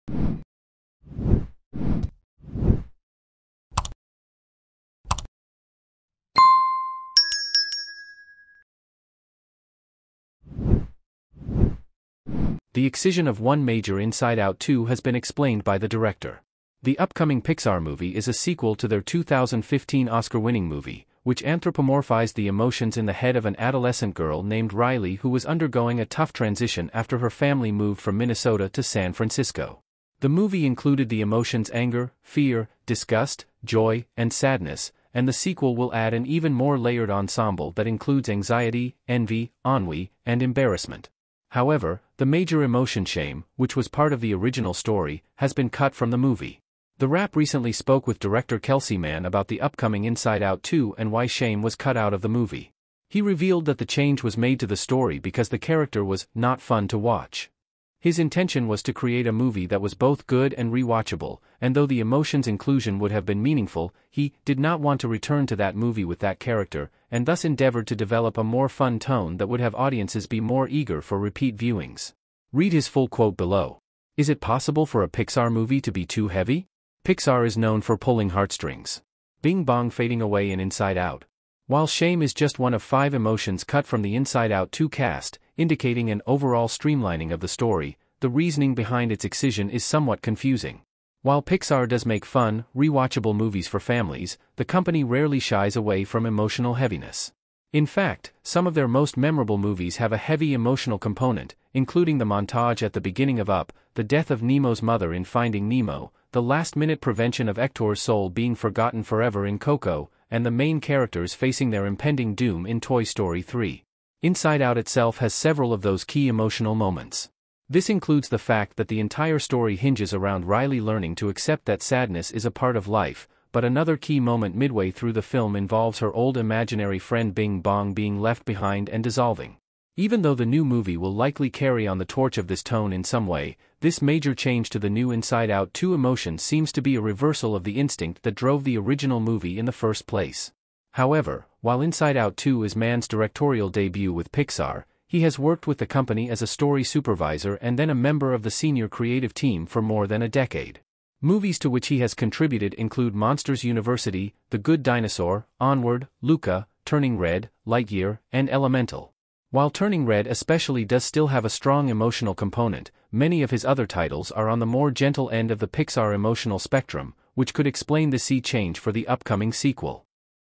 The excision of one major Inside Out 2 has been explained by the director. The upcoming Pixar movie is a sequel to their 2015 Oscar-winning movie, which anthropomorphized the emotions in the head of an adolescent girl named Riley who was undergoing a tough transition after her family moved from Minnesota to San Francisco. The movie included the emotions anger, fear, disgust, joy, and sadness, and the sequel will add an even more layered ensemble that includes anxiety, envy, ennui, and embarrassment. However, the major emotion shame, which was part of the original story, has been cut from the movie. The Wrap recently spoke with director Kelsey Mann about the upcoming Inside Out 2 and why shame was cut out of the movie. He revealed that the change was made to the story because the character was not fun to watch. His intention was to create a movie that was both good and rewatchable, and though the emotions inclusion would have been meaningful, he did not want to return to that movie with that character, and thus endeavored to develop a more fun tone that would have audiences be more eager for repeat viewings. Read his full quote below. Is it possible for a Pixar movie to be too heavy? Pixar is known for pulling heartstrings. Bing Bong fading away in Inside Out. While shame is just one of 5 emotions cut from the Inside Out 2 cast, indicating an overall streamlining of the story, the reasoning behind its excision is somewhat confusing. While Pixar does make fun, rewatchable movies for families, the company rarely shies away from emotional heaviness. In fact, some of their most memorable movies have a heavy emotional component, including the montage at the beginning of Up, the death of Nemo's mother in Finding Nemo, the last-minute prevention of Hector's soul being forgotten forever in Coco, and the main characters facing their impending doom in Toy Story 3. Inside Out itself has several of those key emotional moments. This includes the fact that the entire story hinges around Riley learning to accept that sadness is a part of life, but another key moment midway through the film involves her old imaginary friend Bing Bong being left behind and dissolving. Even though the new movie will likely carry on the torch of this tone in some way, this major change to the new Inside Out 2 emotion seems to be a reversal of the instinct that drove the original movie in the first place. However, while Inside Out 2 is Mann's directorial debut with Pixar, he has worked with the company as a story supervisor and then a member of the senior creative team for more than a decade. Movies to which he has contributed include Monsters University, The Good Dinosaur, Onward, Luca, Turning Red, Lightyear, and Elemental. While Turning Red especially does still have a strong emotional component, many of his other titles are on the more gentle end of the Pixar emotional spectrum, which could explain the sea change for the upcoming sequel.